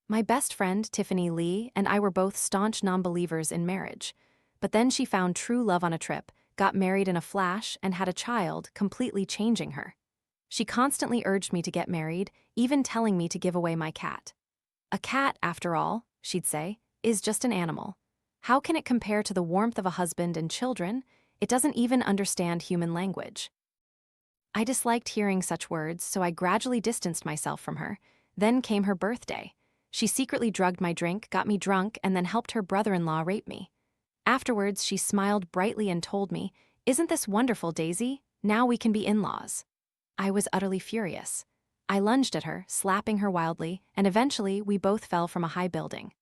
My best friend, Tiffany Lee, and I were both staunch non-believers in marriage. But then she found true love on a trip, got married in a flash, and had a child, completely changing her. She constantly urged me to get married, even telling me to give away my cat. A cat, after all, she'd say, is just an animal. How can it compare to the warmth of a husband and children? It doesn't even understand human language. I disliked hearing such words, so I gradually distanced myself from her. Then came her birthday. She secretly drugged my drink, got me drunk, and then helped her brother-in-law rape me. Afterwards, she smiled brightly and told me, "Isn't this wonderful, Daisy? Now we can be in-laws." I was utterly furious. I lunged at her, slapping her wildly, and eventually we both fell from a high building.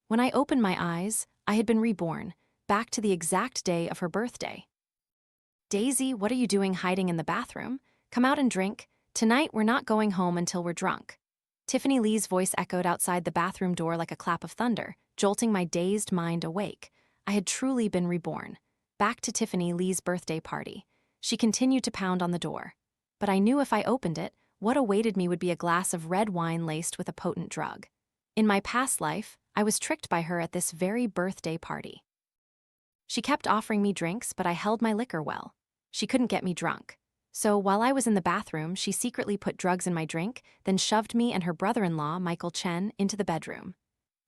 When I opened my eyes, I had been reborn, back to the exact day of her birthday. "Daisy, what are you doing hiding in the bathroom? Come out and drink. Tonight we're not going home until we're drunk." Tiffany Lee's voice echoed outside the bathroom door like a clap of thunder, jolting my dazed mind awake. I had truly been reborn. Back to Tiffany Lee's birthday party. She continued to pound on the door. But I knew if I opened it, what awaited me would be a glass of red wine laced with a potent drug. In my past life, I was tricked by her at this very birthday party. She kept offering me drinks, but I held my liquor well. She couldn't get me drunk. So while I was in the bathroom, she secretly put drugs in my drink, then shoved me and her brother-in-law, Michael Chen, into the bedroom.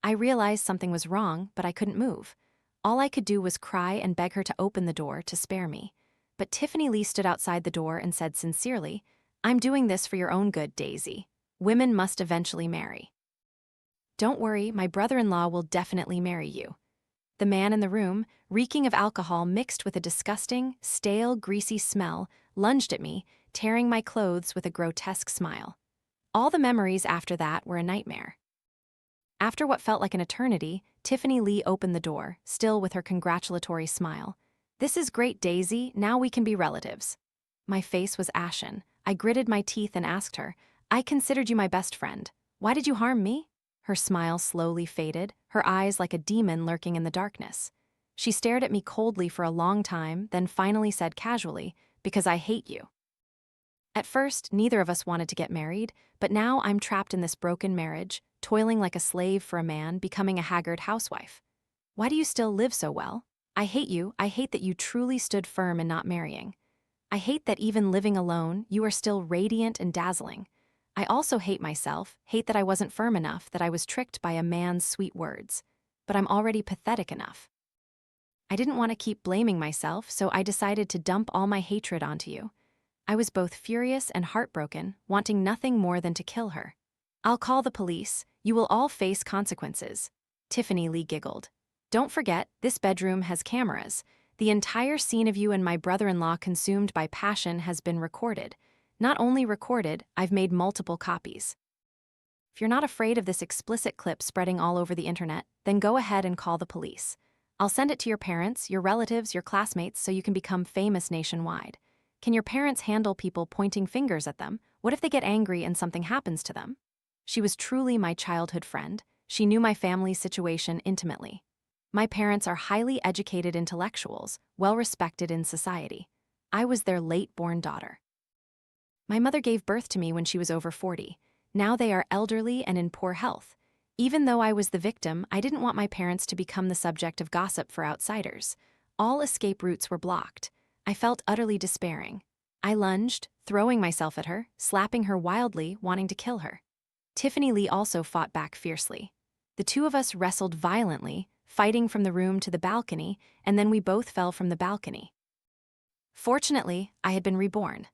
I realized something was wrong, but I couldn't move. All I could do was cry and beg her to open the door to spare me. But Tiffany Lee stood outside the door and said sincerely, "I'm doing this for your own good, Daisy. Women must eventually marry. Don't worry, my brother-in-law will definitely marry you." The man in the room, reeking of alcohol mixed with a disgusting, stale, greasy smell, lunged at me, tearing my clothes with a grotesque smile. All the memories after that were a nightmare. After what felt like an eternity, Tiffany Lee opened the door, still with her congratulatory smile. "This is great, Daisy. Now we can be relatives." My face was ashen. I gritted my teeth and asked her, "I considered you my best friend. Why did you harm me?" Her smile slowly faded, her eyes like a demon lurking in the darkness. She stared at me coldly for a long time, then finally said casually, "Because I hate you." At first, neither of us wanted to get married, but now I'm trapped in this broken marriage, toiling like a slave for a man, becoming a haggard housewife. Why do you still live so well? I hate you. I hate that you truly stood firm in not marrying. I hate that even living alone, you are still radiant and dazzling. I also hate myself, hate that I wasn't firm enough, that I was tricked by a man's sweet words. But I'm already pathetic enough. I didn't want to keep blaming myself, so I decided to dump all my hatred onto you. I was both furious and heartbroken, wanting nothing more than to kill her. "I'll call the police. You will all face consequences." Tiffany Lee giggled. "Don't forget, this bedroom has cameras. The entire scene of you and my brother-in-law consumed by passion has been recorded. Not only recorded, I've made multiple copies. If you're not afraid of this explicit clip spreading all over the internet, then go ahead and call the police. I'll send it to your parents, your relatives, your classmates so you can become famous nationwide. Can your parents handle people pointing fingers at them? What if they get angry and something happens to them?" She was truly my childhood friend. She knew my family's situation intimately. My parents are highly educated intellectuals, well-respected in society. I was their late-born daughter. My mother gave birth to me when she was over 40. Now they are elderly and in poor health. Even though I was the victim, I didn't want my parents to become the subject of gossip for outsiders. All escape routes were blocked. I felt utterly despairing. I lunged, throwing myself at her, slapping her wildly, wanting to kill her. Tiffany Lee also fought back fiercely. The two of us wrestled violently, fighting from the room to the balcony, and then we both fell from the balcony. Fortunately, I had been reborn.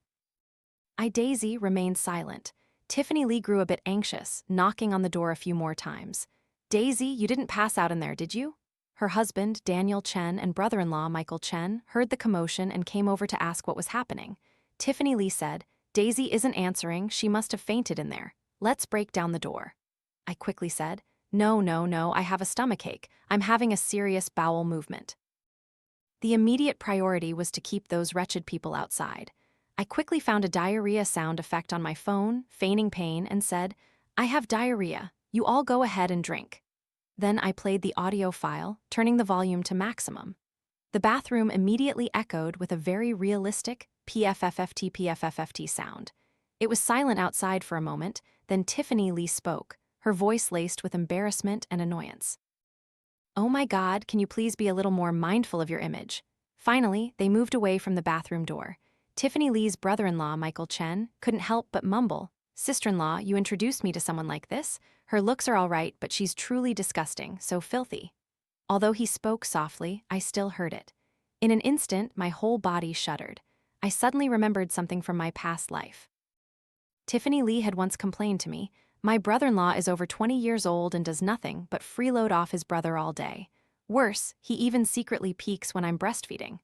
Daisy remained silent. Tiffany Lee grew a bit anxious, knocking on the door a few more times. "Daisy, you didn't pass out in there, did you?" Her husband, Daniel Chen, and brother-in-law, Michael Chen, heard the commotion and came over to ask what was happening. Tiffany Lee said, "Daisy isn't answering, she must have fainted in there. Let's break down the door." I quickly said, No, I have a stomachache. I'm having a serious bowel movement." The immediate priority was to keep those wretched people outside. I quickly found a diarrhea sound effect on my phone, feigning pain, and said, "I have diarrhea. You all go ahead and drink." Then I played the audio file, turning the volume to maximum. The bathroom immediately echoed with a very realistic PFFFT sound. It was silent outside for a moment, then Tiffany Lee spoke. her voice laced with embarrassment and annoyance. "Oh my God, can you please be a little more mindful of your image?" Finally, they moved away from the bathroom door. Tiffany Lee's brother-in-law, Michael Chen, couldn't help but mumble, "Sister-in-law, you introduced me to someone like this? Her looks are all right, but she's truly disgusting, so filthy." Although he spoke softly, I still heard it. In an instant, my whole body shuddered. I suddenly remembered something from my past life. Tiffany Lee had once complained to me, "My brother-in-law is over 20 years old and does nothing but freeload off his brother all day. Worse, he even secretly peeks when I'm breastfeeding."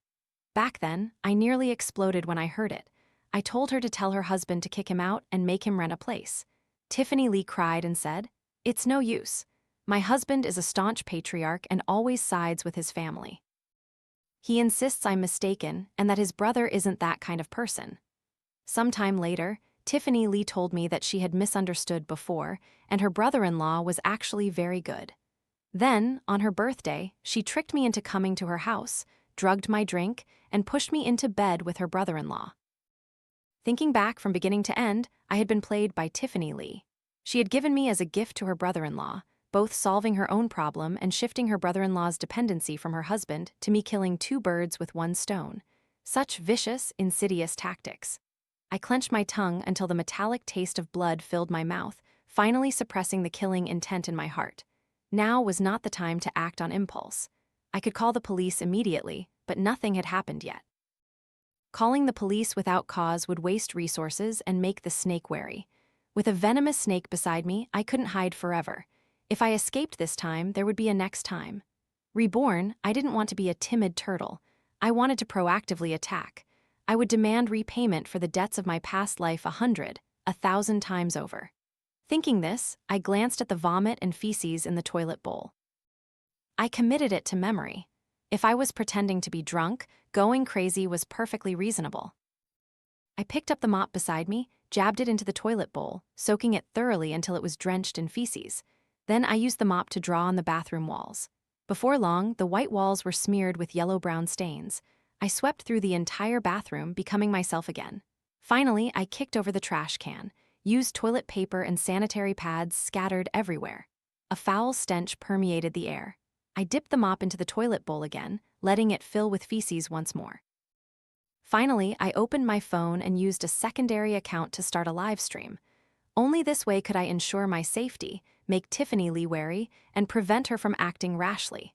Back then, I nearly exploded when I heard it. I told her to tell her husband to kick him out and make him rent a place. Tiffany Lee cried and said, "It's no use. My husband is a staunch patriarch and always sides with his family. He insists I'm mistaken and that his brother isn't that kind of person." Sometime later, Tiffany Lee told me that she had misunderstood before, and her brother-in-law was actually very good. Then, on her birthday, she tricked me into coming to her house, drugged my drink, and pushed me into bed with her brother-in-law. Thinking back from beginning to end, I had been played by Tiffany Lee. She had given me as a gift to her brother-in-law, both solving her own problem and shifting her brother-in-law's dependency from her husband to me, killing two birds with one stone. Such vicious, insidious tactics. I clenched my tongue until the metallic taste of blood filled my mouth, finally suppressing the killing intent in my heart. Now was not the time to act on impulse. I could call the police immediately, but nothing had happened yet. Calling the police without cause would waste resources and make the snake wary. With a venomous snake beside me, I couldn't hide forever. If I escaped this time, there would be a next time. Reborn, I didn't want to be a timid turtle. I wanted to proactively attack. I would demand repayment for the debts of my past life 1,000 times over. Thinking this, I glanced at the vomit and feces in the toilet bowl. I committed it to memory. If I was pretending to be drunk, going crazy was perfectly reasonable. I picked up the mop beside me, jabbed it into the toilet bowl, soaking it thoroughly until it was drenched in feces. Then I used the mop to draw on the bathroom walls. Before long, the white walls were smeared with yellow-brown stains. I swept through the entire bathroom, becoming myself again. Finally, I kicked over the trash can, used toilet paper and sanitary pads scattered everywhere. A foul stench permeated the air. I dipped the mop into the toilet bowl again, letting it fill with feces once more. Finally, I opened my phone and used a secondary account to start a live stream. Only this way could I ensure my safety, make Tiffany Lee wary, and prevent her from acting rashly.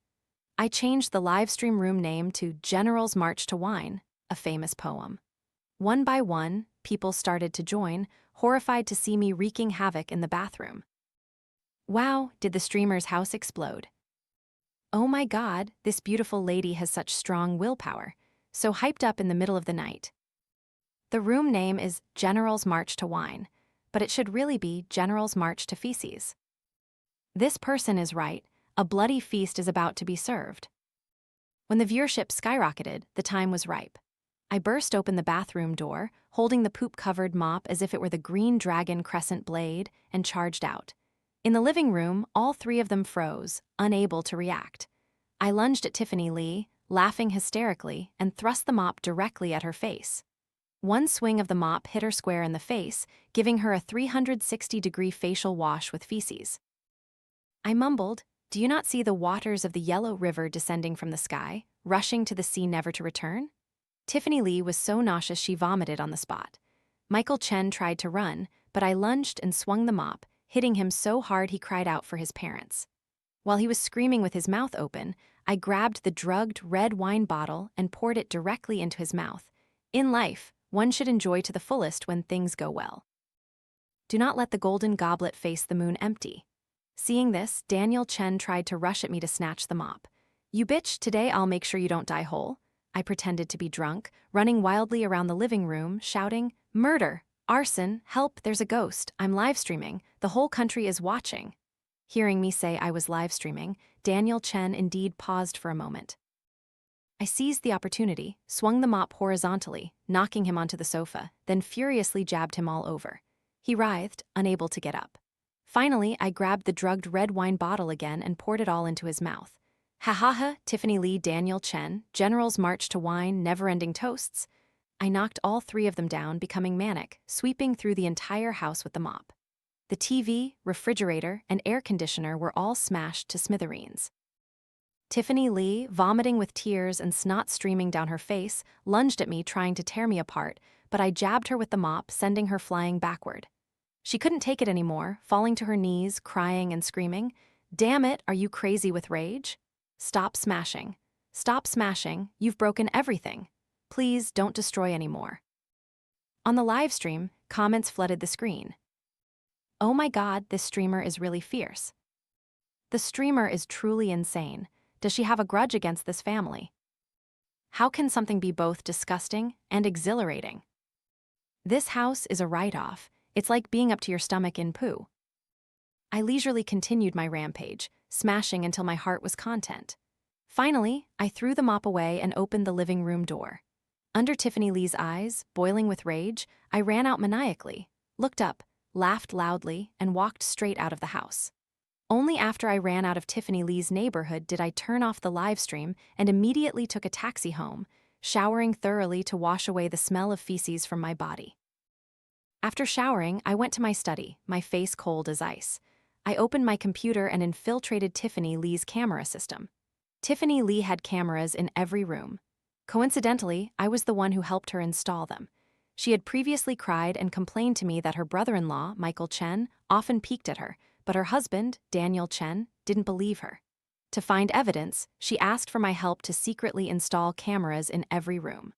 I changed the livestream room name to General's March to Wine, a famous poem. One by one, people started to join, horrified to see me wreaking havoc in the bathroom. Wow, did the streamer's house explode. Oh my God, this beautiful lady has such strong willpower, so hyped up in the middle of the night. The room name is General's March to Wine, but it should really be General's March to Feces. This person is right, a bloody feast is about to be served. When the viewership skyrocketed, the time was ripe. I burst open the bathroom door, holding the poop-covered mop as if it were the green dragon crescent blade, and charged out. In the living room, all three of them froze, unable to react. I lunged at Tiffany Lee, laughing hysterically, and thrust the mop directly at her face. One swing of the mop hit her square in the face, giving her a 360-degree facial wash with feces. I mumbled, "Do you not see the waters of the yellow river descending from the sky, rushing to the sea never to return?" Tiffany Lee was so nauseous she vomited on the spot. Michael Chen tried to run, but I lunged and swung the mop, hitting him so hard he cried out for his parents. While he was screaming with his mouth open, I grabbed the drugged red wine bottle and poured it directly into his mouth. In life, one should enjoy to the fullest when things go well. Do not let the golden goblet face the moon empty. Seeing this, Daniel Chen tried to rush at me to snatch the mop. "You bitch, today I'll make sure you don't die whole." I pretended to be drunk, running wildly around the living room, shouting, "Murder! Arson! Help! There's a ghost! I'm live streaming! The whole country is watching!" Hearing me say I was live streaming, Daniel Chen indeed paused for a moment. I seized the opportunity, swung the mop horizontally, knocking him onto the sofa, then furiously jabbed him all over. He writhed, unable to get up. Finally, I grabbed the drugged red wine bottle again and poured it all into his mouth. Ha ha ha, Tiffany Lee, Daniel Chen, General's March to Wine, never-ending toasts. I knocked all three of them down, becoming manic, sweeping through the entire house with the mop. The TV, refrigerator, and air conditioner were all smashed to smithereens. Tiffany Lee, vomiting with tears and snot streaming down her face, lunged at me trying to tear me apart, but I jabbed her with the mop, sending her flying backward. She couldn't take it anymore, falling to her knees, crying and screaming, "Damn it, are you crazy with rage? Stop smashing. Stop smashing, you've broken everything. Please don't destroy anymore." On the live stream, comments flooded the screen. "Oh my god, this streamer is really fierce. The streamer is truly insane. Does she have a grudge against this family? How can something be both disgusting and exhilarating? This house is a write-off. It's like being up to your stomach in poo." I leisurely continued my rampage, smashing until my heart was content. Finally, I threw the mop away and opened the living room door. Under Tiffany Lee's eyes, boiling with rage, I ran out maniacally, looked up, laughed loudly, and walked straight out of the house. Only after I ran out of Tiffany Lee's neighborhood did I turn off the live stream and immediately took a taxi home, showering thoroughly to wash away the smell of feces from my body. After showering, I went to my study, my face cold as ice. I opened my computer and infiltrated Tiffany Lee's camera system. Tiffany Lee had cameras in every room. Coincidentally, I was the one who helped her install them. She had previously cried and complained to me that her brother-in-law, Michael Chen, often peeked at her, but her husband, Daniel Chen, didn't believe her. To find evidence, she asked for my help to secretly install cameras in every room.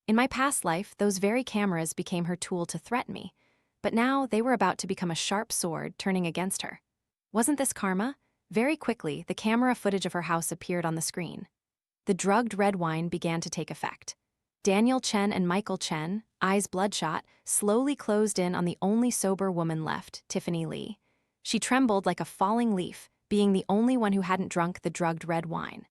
In my past life, those very cameras became her tool to threaten me, but now they were about to become a sharp sword turning against her. Wasn't this karma? Very quickly, the camera footage of her house appeared on the screen. The drugged red wine began to take effect. Daniel Chen and Michael Chen, eyes bloodshot, slowly closed in on the only sober woman left, Tiffany Lee. She trembled like a falling leaf, being the only one who hadn't drunk the drugged red wine.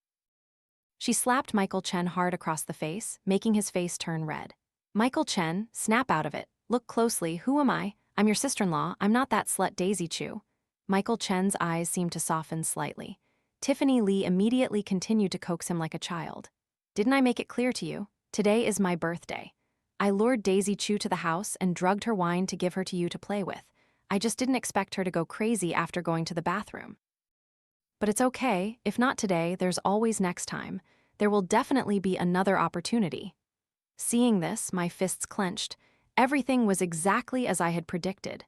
She slapped Michael Chen hard across the face, making his face turn red. "Michael Chen, snap out of it. Look closely, who am I? I'm your sister-in-law, I'm not that slut Daisy Chew." Michael Chen's eyes seemed to soften slightly. Tiffany Lee immediately continued to coax him like a child. "Didn't I make it clear to you? Today is my birthday. I lured Daisy Chew to the house and drugged her wine to give her to you to play with. I just didn't expect her to go crazy after going to the bathroom. But it's okay, if not today, there's always next time. There will definitely be another opportunity." Seeing this, my fists clenched. Everything was exactly as I had predicted.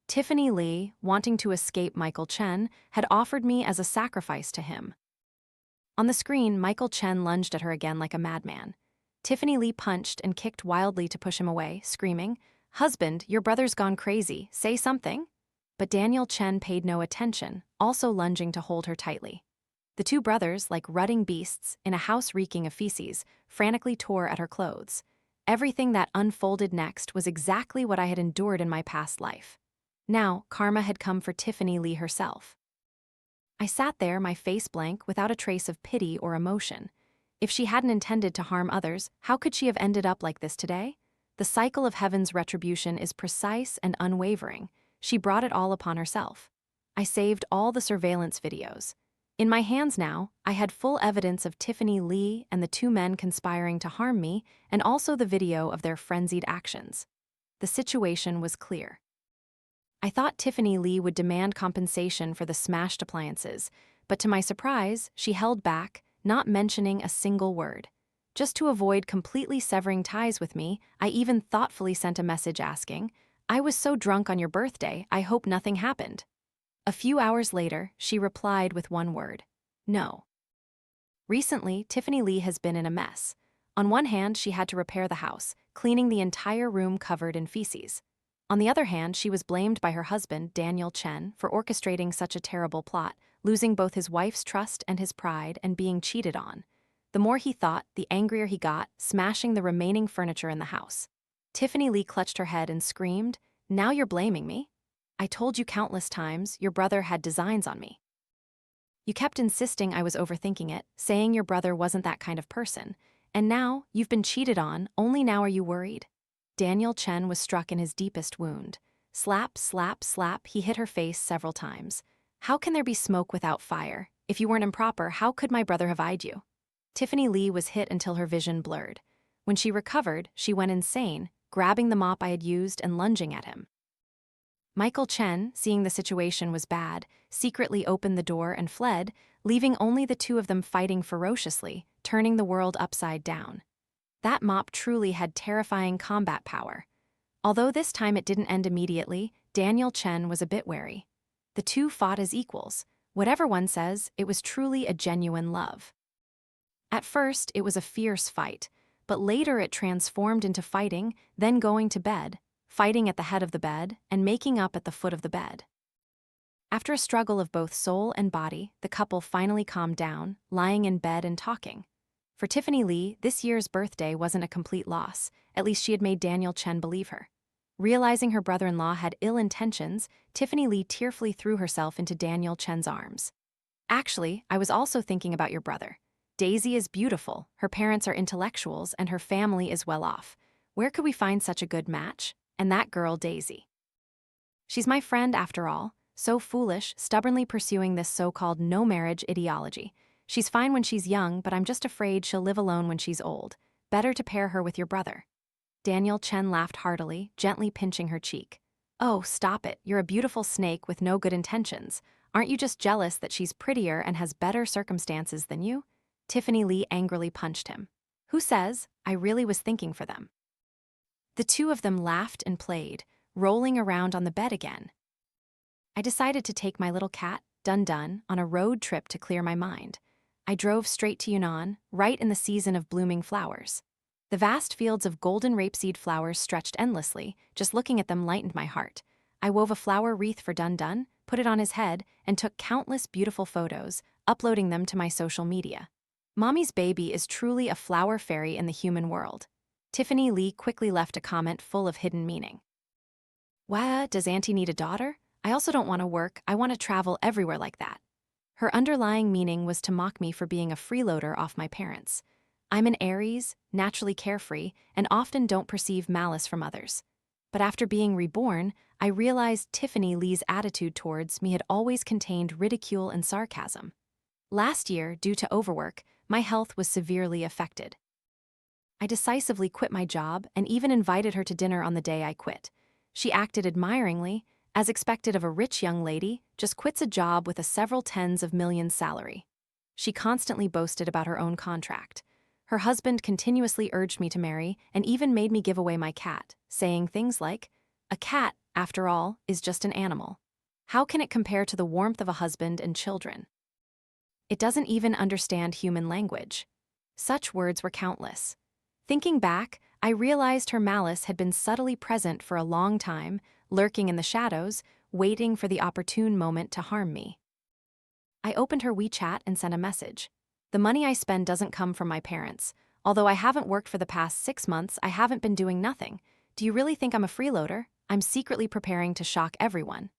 Tiffany Lee, wanting to escape Michael Chen, had offered me as a sacrifice to him. On the screen, Michael Chen lunged at her again like a madman. Tiffany Lee punched and kicked wildly to push him away, screaming, "Husband, your brother's gone crazy, say something." But Daniel Chen paid no attention, also lunging to hold her tightly. The two brothers, like rutting beasts, in a house reeking of feces, frantically tore at her clothes. Everything that unfolded next was exactly what I had endured in my past life. Now, karma had come for Tiffany Lee herself. I sat there, my face blank, without a trace of pity or emotion. If she hadn't intended to harm others, how could she have ended up like this today? The cycle of heaven's retribution is precise and unwavering. She brought it all upon herself. I saved all the surveillance videos. In my hands now, I had full evidence of Tiffany Lee and the two men conspiring to harm me, and also the video of their frenzied actions. The situation was clear. I thought Tiffany Lee would demand compensation for the smashed appliances, but to my surprise, she held back, not mentioning a single word. Just to avoid completely severing ties with me, I even thoughtfully sent a message asking, "I was so drunk on your birthday, I hope nothing happened." A few hours later, she replied with one word: "No." Recently, Tiffany Lee has been in a mess. On one hand, she had to repair the house, cleaning the entire room covered in feces. On the other hand, she was blamed by her husband, Daniel Chen, for orchestrating such a terrible plot, losing both his wife's trust and his pride and being cheated on. The more he thought, the angrier he got, smashing the remaining furniture in the house. Tiffany Lee clutched her head and screamed, "Now you're blaming me? I told you countless times your brother had designs on me. You kept insisting I was overthinking it, saying your brother wasn't that kind of person. And now, you've been cheated on, only now are you worried?" Daniel Chen was struck in his deepest wound. Slap, slap, slap, he hit her face several times. "How can there be smoke without fire? If you weren't improper, how could my brother have eyed you?" Tiffany Lee was hit until her vision blurred. When she recovered, she went insane, grabbing the mop I had used and lunging at him. Michael Chen, seeing the situation was bad, secretly opened the door and fled, leaving only the two of them fighting ferociously, turning the world upside down. That mop truly had terrifying combat power. Although this time it didn't end immediately, Daniel Chen was a bit wary. The two fought as equals. Whatever one says, it was truly a genuine love. At first, it was a fierce fight, but later it transformed into fighting, then going to bed, fighting at the head of the bed, and making up at the foot of the bed. After a struggle of both soul and body, the couple finally calmed down, lying in bed and talking. For Tiffany Lee, this year's birthday wasn't a complete loss. At least she had made Daniel Chen believe her. Realizing her brother-in-law had ill intentions, Tiffany Lee tearfully threw herself into Daniel Chen's arms. "Actually, I was also thinking about your brother. Daisy is beautiful, her parents are intellectuals, and her family is well off. Where could we find such a good match? And that girl, Daisy. She's my friend after all, so foolish, stubbornly pursuing this so-called no-marriage ideology. She's fine when she's young, but I'm just afraid she'll live alone when she's old. Better to pair her with your brother." Daniel Chen laughed heartily, gently pinching her cheek. "Oh, stop it, you're a beautiful snake with no good intentions. Aren't you just jealous that she's prettier and has better circumstances than you?" Tiffany Lee angrily punched him. "Who says? I really was thinking for them." The two of them laughed and played, rolling around on the bed again. I decided to take my little cat, Dun Dun, on a road trip to clear my mind. I drove straight to Yunnan, right in the season of blooming flowers. The vast fields of golden rapeseed flowers stretched endlessly. Just looking at them lightened my heart. I wove a flower wreath for Dun Dun, put it on his head, and took countless beautiful photos, uploading them to my social media. Mommy's baby is truly a flower fairy in the human world. Tiffany Lee quickly left a comment full of hidden meaning. "Why, does Auntie need a daughter? I also don't want to work, I want to travel everywhere like that." Her underlying meaning was to mock me for being a freeloader off my parents. I'm an Aries, naturally carefree, and often don't perceive malice from others. But after being reborn, I realized Tiffany Lee's attitude towards me had always contained ridicule and sarcasm. Last year, due to overwork, my health was severely affected. I decisively quit my job and even invited her to dinner on the day I quit. She acted admiringly, as expected of a rich young lady, just quits a job with a several tens of millions salary. She constantly boasted about her own contract. Her husband continuously urged me to marry and even made me give away my cat, saying things like, "A cat, after all, is just an animal. How can it compare to the warmth of a husband and children? It doesn't even understand human language." Such words were countless. Thinking back, I realized her malice had been subtly present for a long time, lurking in the shadows, waiting for the opportune moment to harm me. I opened her WeChat and sent a message. "The money I spend doesn't come from my parents. Although I haven't worked for the past 6 months, I haven't been doing nothing. Do you really think I'm a freeloader? I'm secretly preparing to shock everyone."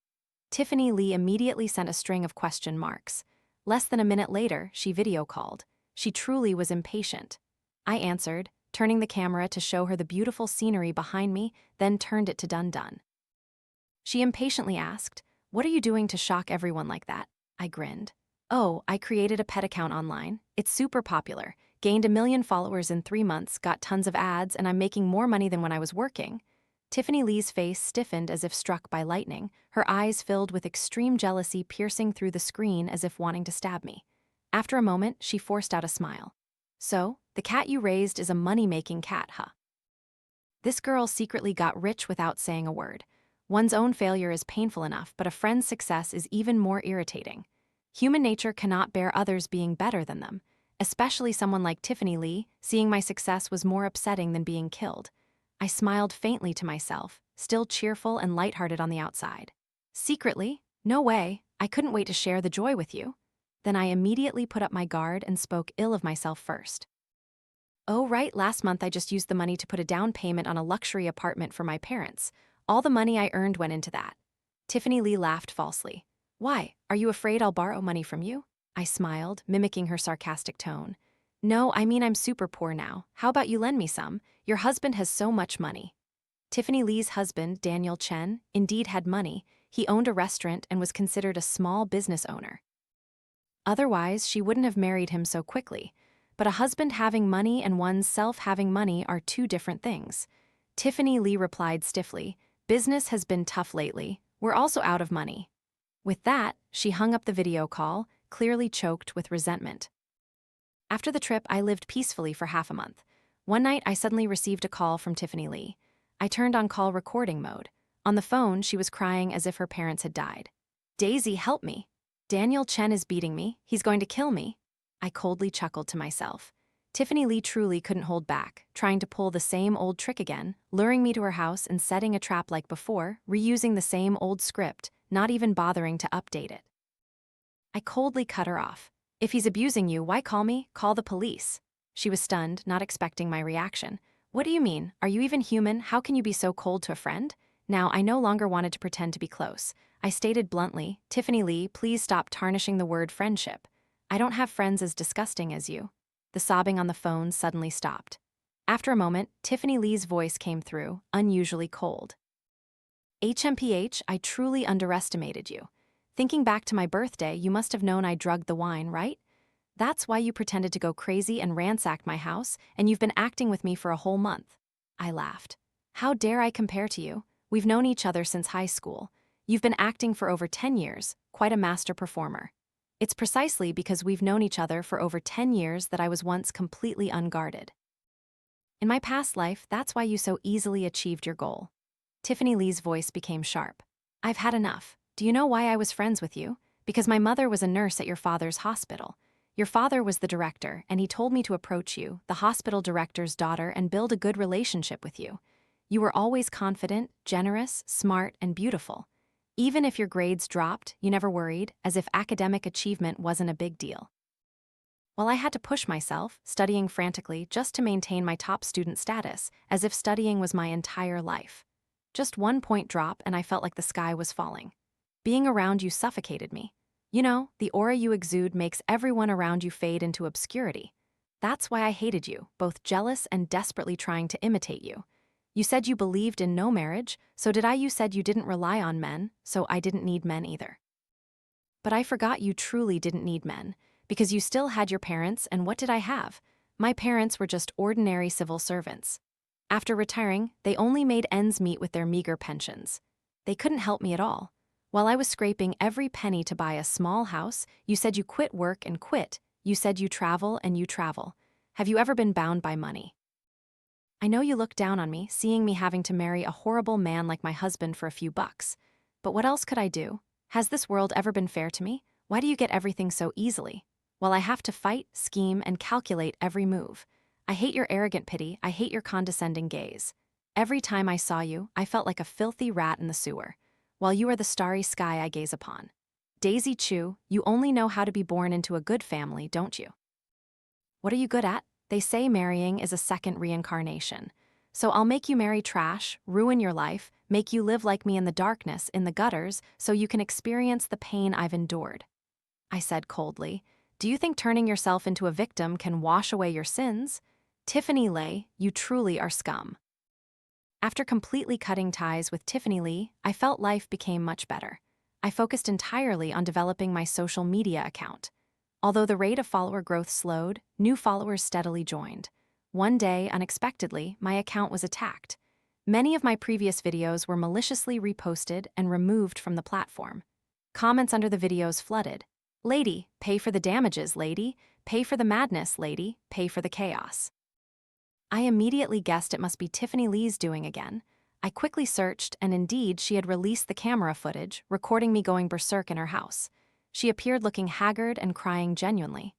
Tiffany Lee immediately sent a string of question marks. Less than a minute later, she video called. She truly was impatient. I answered, turning the camera to show her the beautiful scenery behind me, then turned it to Dun Dun. She impatiently asked, "What are you doing to shock everyone like that?" I grinned. "Oh, I created a pet account online. It's super popular. Gained 1 million followers in 3 months, got tons of ads, and I'm making more money than when I was working." Tiffany Lee's face stiffened as if struck by lightning, her eyes filled with extreme jealousy piercing through the screen as if wanting to stab me. After a moment, she forced out a smile. "So, the cat you raised is a money-making cat, huh?" This girl secretly got rich without saying a word. One's own failure is painful enough, but a friend's success is even more irritating. Human nature cannot bear others being better than them. Especially someone like Tiffany Lee, seeing my success was more upsetting than being killed. I smiled faintly to myself, still cheerful and lighthearted on the outside. Secretly? No way, I couldn't wait to share the joy with you. Then I immediately put up my guard and spoke ill of myself first. "Oh right, last month I just used the money to put a down payment on a luxury apartment for my parents. All the money I earned went into that." Tiffany Lee laughed falsely. "Why, are you afraid I'll borrow money from you?" I smiled, mimicking her sarcastic tone. "No, I mean I'm super poor now. How about you lend me some? Your husband has so much money." Tiffany Lee's husband, Daniel Chen, indeed had money. He owned a restaurant and was considered a small business owner. Otherwise, she wouldn't have married him so quickly. But a husband having money and one's self having money are two different things. Tiffany Lee replied stiffly, "Business has been tough lately. We're also out of money." With that, she hung up the video call, clearly choked with resentment. After the trip, I lived peacefully for half a month. One night, I suddenly received a call from Tiffany Lee. I turned on call recording mode. On the phone, she was crying as if her parents had died. "Daisy, help me. Daniel Chen is beating me. He's going to kill me." I coldly chuckled to myself. Tiffany Lee truly couldn't hold back, trying to pull the same old trick again, luring me to her house and setting a trap like before, reusing the same old script, not even bothering to update it. I coldly cut her off. "If he's abusing you, why call me? Call the police." She was stunned, not expecting my reaction. "What do you mean? Are you even human? How can you be so cold to a friend?" Now, I no longer wanted to pretend to be close. I stated bluntly, "Tiffany Lee, please stop tarnishing the word friendship. I don't have friends as disgusting as you." The sobbing on the phone suddenly stopped. After a moment, Tiffany Lee's voice came through, unusually cold. "HMPH, I truly underestimated you. Thinking back to my birthday, you must have known I drugged the wine, right? That's why you pretended to go crazy and ransacked my house, and you've been acting with me for a whole month." I laughed. "How dare I compare to you? We've known each other since high school. You've been acting for over 10 years, quite a master performer. It's precisely because we've known each other for over 10 years that I was once completely unguarded. In my past life, that's why you so easily achieved your goal." Tiffany Lee's voice became sharp. "I've had enough. Do you know why I was friends with you? Because my mother was a nurse at your father's hospital. Your father was the director, and he told me to approach you, the hospital director's daughter, and build a good relationship with you. You were always confident, generous, smart, and beautiful. Even if your grades dropped, you never worried, as if academic achievement wasn't a big deal. While I had to push myself, studying frantically just to maintain my top student status, as if studying was my entire life. Just 1 point drop and I felt like the sky was falling. Being around you suffocated me. You know, the aura you exude makes everyone around you fade into obscurity. That's why I hated you, both jealous and desperately trying to imitate you. You said you believed in no marriage, so did I. You said you didn't rely on men, so I didn't need men either. But I forgot you truly didn't need men, because you still had your parents, and what did I have? My parents were just ordinary civil servants. After retiring, they only made ends meet with their meager pensions. They couldn't help me at all. While I was scraping every penny to buy a small house, you said you quit work and quit. You said you travel and you travel. Have you ever been bound by money? I know you looked down on me, seeing me having to marry a horrible man like my husband for a few bucks. But what else could I do? Has this world ever been fair to me? Why do you get everything so easily? While I have to fight, scheme, and calculate every move. I hate your arrogant pity, I hate your condescending gaze. Every time I saw you, I felt like a filthy rat in the sewer, while you are the starry sky I gaze upon. Daisy Chu, you only know how to be born into a good family, don't you? What are you good at? They say marrying is a second reincarnation. So I'll make you marry trash, ruin your life, make you live like me in the darkness, in the gutters, so you can experience the pain I've endured." I said coldly, "Do you think turning yourself into a victim can wash away your sins? Tiffany Lee, you truly are scum." After completely cutting ties with Tiffany Lee, I felt life became much better. I focused entirely on developing my social media account. Although the rate of follower growth slowed, new followers steadily joined. One day, unexpectedly, my account was attacked. Many of my previous videos were maliciously reposted and removed from the platform. Comments under the videos flooded. "Lady, pay for the damages, lady. Pay for the madness, lady. Pay for the chaos." I immediately guessed it must be Tiffany Lee's doing again. I quickly searched, and indeed, she had released the camera footage, recording me going berserk in her house. She appeared looking haggard and crying genuinely.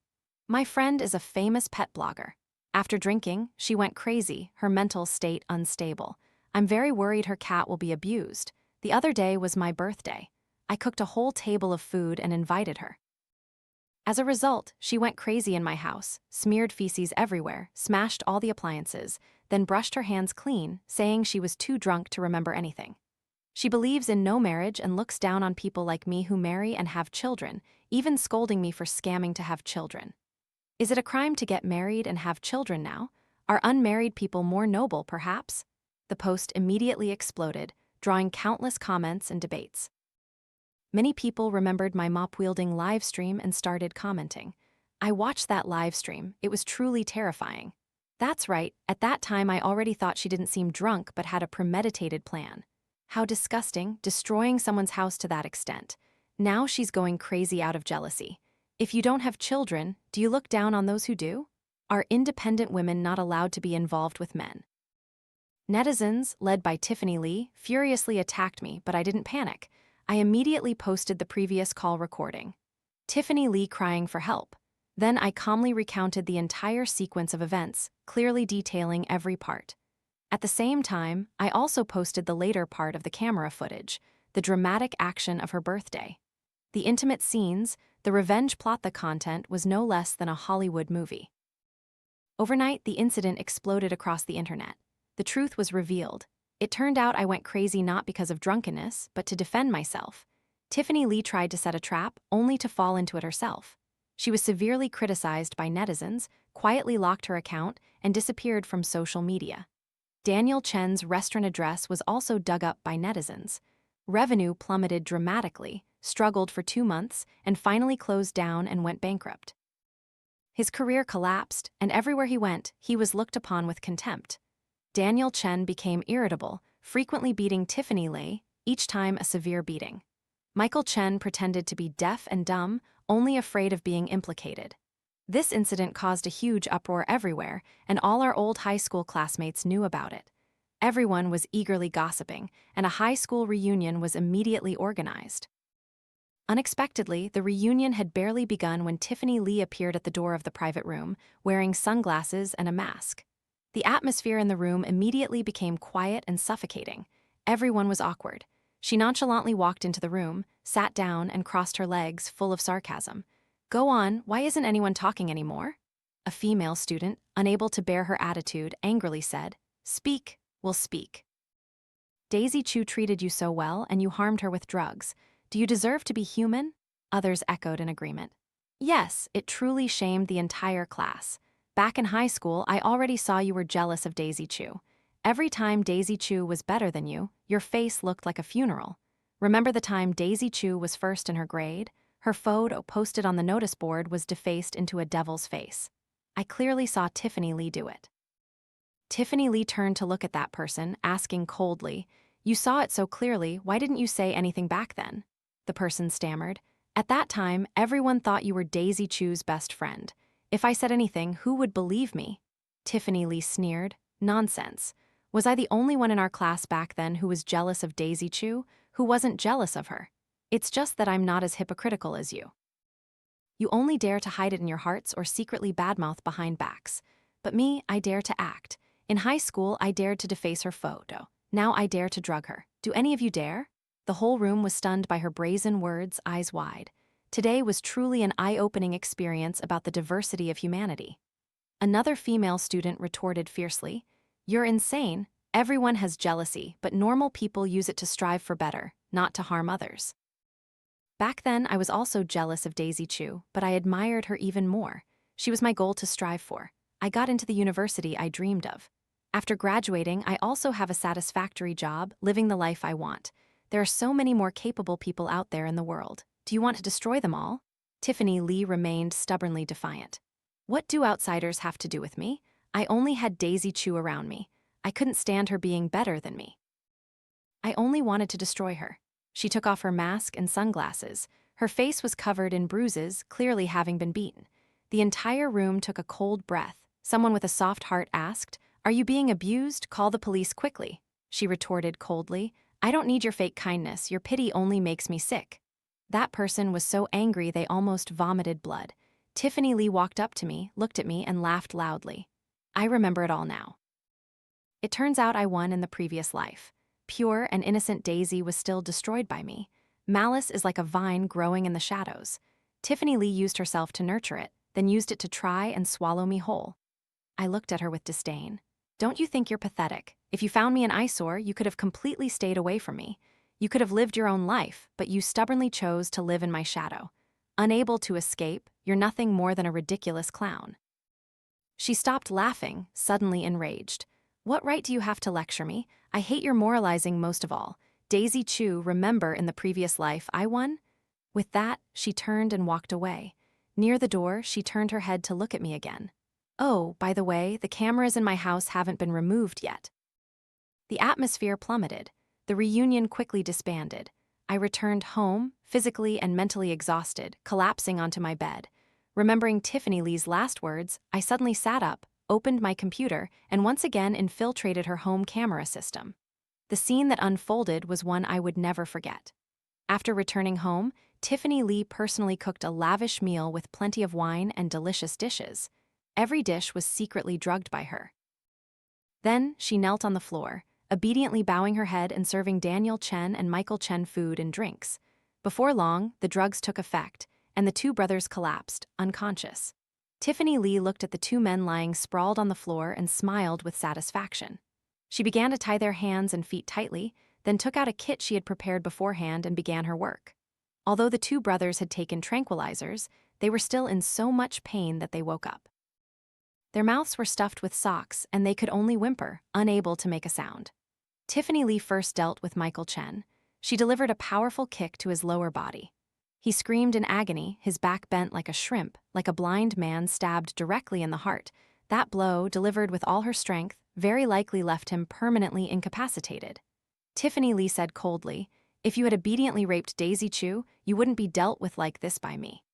My friend is a famous pet blogger. After drinking, she went crazy, her mental state unstable. I'm very worried her cat will be abused. The other day was my birthday. I cooked a whole table of food and invited her. As a result, she went crazy in my house, smeared feces everywhere, smashed all the appliances, then brushed her hands clean, saying she was too drunk to remember anything. She believes in no marriage and looks down on people like me who marry and have children, even scolding me for scamming to have children. Is it a crime to get married and have children now? Are unmarried people more noble, perhaps? The post immediately exploded, drawing countless comments and debates. Many people remembered my mop-wielding live stream and started commenting. I watched that live stream. It was truly terrifying. That's right, at that time I already thought she didn't seem drunk but had a premeditated plan. How disgusting, destroying someone's house to that extent. Now she's going crazy out of jealousy. If you don't have children, do you look down on those who do? Are independent women not allowed to be involved with men? Netizens, led by Tiffany Lee, furiously attacked me, but I didn't panic. I immediately posted the previous call recording. Tiffany Lee crying for help. Then I calmly recounted the entire sequence of events, clearly detailing every part. At the same time, I also posted the later part of the camera footage, the dramatic action of her birthday. The intimate scenes, the revenge plot. The content was no less than a Hollywood movie. Overnight, the incident exploded across the internet. The truth was revealed. It turned out I went crazy not because of drunkenness, but to defend myself. Tiffany Lee tried to set a trap, only to fall into it herself. She was severely criticized by netizens, quietly locked her account, and disappeared from social media. Daniel Chen's restaurant address was also dug up by netizens. Revenue plummeted dramatically, struggled for 2 months, and finally closed down and went bankrupt. His career collapsed, and everywhere he went, he was looked upon with contempt. Daniel Chen became irritable, frequently beating Tiffany Lee, each time a severe beating. Michael Chen pretended to be deaf and dumb, only afraid of being implicated. This incident caused a huge uproar everywhere, and all our old high school classmates knew about it. Everyone was eagerly gossiping, and a high school reunion was immediately organized. Unexpectedly, the reunion had barely begun when Tiffany Lee appeared at the door of the private room, wearing sunglasses and a mask. The atmosphere in the room immediately became quiet and suffocating. Everyone was awkward. She nonchalantly walked into the room, sat down, and crossed her legs, full of sarcasm. "Go on, why isn't anyone talking anymore?" A female student, unable to bear her attitude, angrily said, "Speak, we'll speak. Daisy Chu treated you so well, and you harmed her with drugs. Do you deserve to be human?" Others echoed in agreement. Yes, it truly shamed the entire class. Back in high school, I already saw you were jealous of Daisy Chu. Every time Daisy Chu was better than you, your face looked like a funeral. Remember the time Daisy Chu was first in her grade? Her photo posted on the notice board was defaced into a devil's face. I clearly saw Tiffany Lee do it. Tiffany Lee turned to look at that person, asking coldly, "You saw it so clearly, why didn't you say anything back then?" The person stammered, "At that time, everyone thought you were Daisy Chu's best friend. If I said anything, who would believe me?" Tiffany Lee sneered, "Nonsense. Was I the only one in our class back then who was jealous of Daisy Chu? Who wasn't jealous of her? It's just that I'm not as hypocritical as you. You only dare to hide it in your hearts or secretly badmouth behind backs. But me, I dare to act. In high school, I dared to deface her photo. Now I dare to drug her. Do any of you dare?" The whole room was stunned by her brazen words, eyes wide. Today was truly an eye-opening experience about the diversity of humanity. Another female student retorted fiercely, "You're insane. Everyone has jealousy, but normal people use it to strive for better, not to harm others." Back then, I was also jealous of Daisy Chu, but I admired her even more. She was my goal to strive for. I got into the university I dreamed of. After graduating, I also have a satisfactory job, living the life I want. There are so many more capable people out there in the world. Do you want to destroy them all? Tiffany Lee remained stubbornly defiant. What do outsiders have to do with me? I only had Daisy Chu around me. I couldn't stand her being better than me. I only wanted to destroy her. She took off her mask and sunglasses. Her face was covered in bruises, clearly having been beaten. The entire room took a cold breath. Someone with a soft heart asked, "Are you being abused? Call the police quickly." She retorted coldly, "I don't need your fake kindness. Your pity only makes me sick." That person was so angry they almost vomited blood. Tiffany Lee walked up to me, looked at me, and laughed loudly. I remember it all now. It turns out I won in the previous life. Pure and innocent Daisy was still destroyed by me. Malice is like a vine growing in the shadows. Tiffany Lee used herself to nurture it, then used it to try and swallow me whole. I looked at her with disdain. "Don't you think you're pathetic? If you found me an eyesore, you could have completely stayed away from me. You could have lived your own life, but you stubbornly chose to live in my shadow. Unable to escape, you're nothing more than a ridiculous clown." She stopped laughing, suddenly enraged. "What right do you have to lecture me? I hate your moralizing most of all. Daisy Chu, remember in the previous life I won?" With that, she turned and walked away. Near the door, she turned her head to look at me again. "Oh, by the way, the cameras in my house haven't been removed yet." The atmosphere plummeted. The reunion quickly disbanded. I returned home, physically and mentally exhausted, collapsing onto my bed. Remembering Tiffany Lee's last words, I suddenly sat up, opened my computer, and once again infiltrated her home camera system. The scene that unfolded was one I would never forget. After returning home, Tiffany Lee personally cooked a lavish meal with plenty of wine and delicious dishes. Every dish was secretly drugged by her. Then she knelt on the floor, obediently bowing her head and serving Daniel Chen and Michael Chen food and drinks. Before long, the drugs took effect, and the two brothers collapsed, unconscious. Tiffany Lee looked at the two men lying sprawled on the floor and smiled with satisfaction. She began to tie their hands and feet tightly, then took out a kit she had prepared beforehand and began her work. Although the two brothers had taken tranquilizers, they were still in so much pain that they woke up. Their mouths were stuffed with socks, and they could only whimper, unable to make a sound. Tiffany Lee first dealt with Michael Chen. She delivered a powerful kick to his lower body. He screamed in agony, his back bent like a shrimp, like a blind man stabbed directly in the heart. That blow, delivered with all her strength, very likely left him permanently incapacitated. Tiffany Lee said coldly, "If you had obediently raped Daisy Chu, you wouldn't be dealt with like this by me.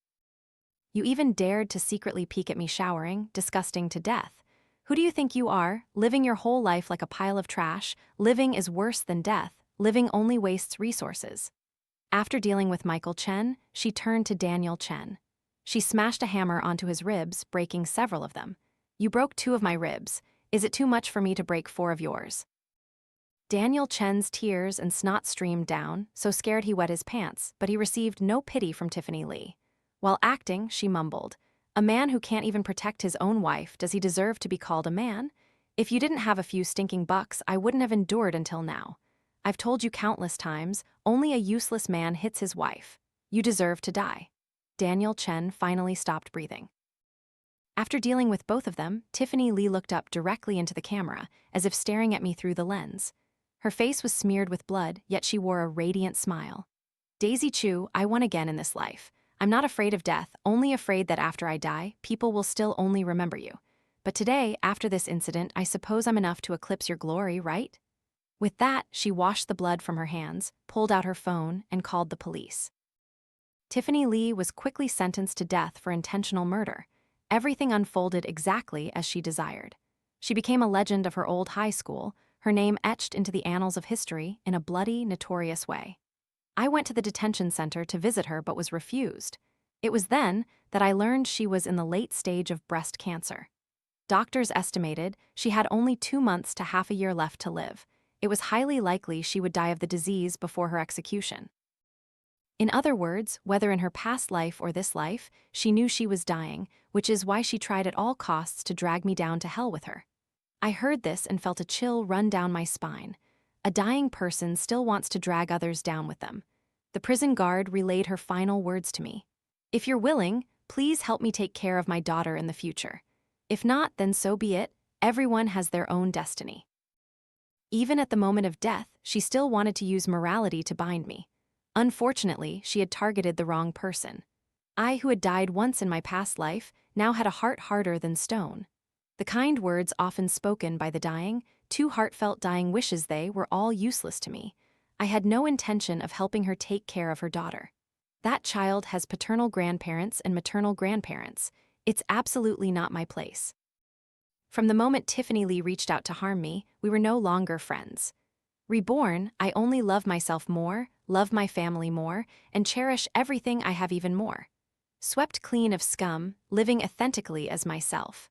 You even dared to secretly peek at me showering, disgusting to death. Who do you think you are, living your whole life like a pile of trash? Living is worse than death. Living only wastes resources." After dealing with Michael Chen, she turned to Daniel Chen. She smashed a hammer onto his ribs, breaking several of them. "You broke 2 of my ribs. Is it too much for me to break 4 of yours?" Daniel Chen's tears and snot streamed down, so scared he wet his pants, but he received no pity from Tiffany Lee. While acting, she mumbled, "A man who can't even protect his own wife, does he deserve to be called a man? If you didn't have a few stinking bucks, I wouldn't have endured until now. I've told you countless times, only a useless man hits his wife. You deserve to die." Daniel Chen finally stopped breathing. After dealing with both of them, Tiffany Lee looked up directly into the camera, as if staring at me through the lens. Her face was smeared with blood, yet she wore a radiant smile. "Daisy Chu, I won again in this life. I'm not afraid of death, only afraid that after I die, people will still only remember you. But today, after this incident, I suppose I'm enough to eclipse your glory, right?" With that, she washed the blood from her hands, pulled out her phone, and called the police. Tiffany Lee was quickly sentenced to death for intentional murder. Everything unfolded exactly as she desired. She became a legend of her old high school, her name etched into the annals of history in a bloody, notorious way. I went to the detention center to visit her but was refused. It was then that I learned she was in the late stage of breast cancer. Doctors estimated she had only 2 months to half a year left to live. It was highly likely she would die of the disease before her execution. In other words, whether in her past life or this life, she knew she was dying, which is why she tried at all costs to drag me down to hell with her. I heard this and felt a chill run down my spine. A dying person still wants to drag others down with them. The prison guard relayed her final words to me. "If you're willing, please help me take care of my daughter in the future. If not, then so be it. Everyone has their own destiny." Even at the moment of death, she still wanted to use morality to bind me. Unfortunately, she had targeted the wrong person. I, who had died once in my past life, now had a heart harder than stone. The kind words often spoken by the dying, too heartfelt dying wishes, they were all useless to me. I had no intention of helping her take care of her daughter. That child has paternal grandparents and maternal grandparents. It's absolutely not my place. From the moment Tiffany Lee reached out to harm me, we were no longer friends. Reborn, I only love myself more, love my family more, and cherish everything I have even more. Swept clean of scum, living authentically as myself.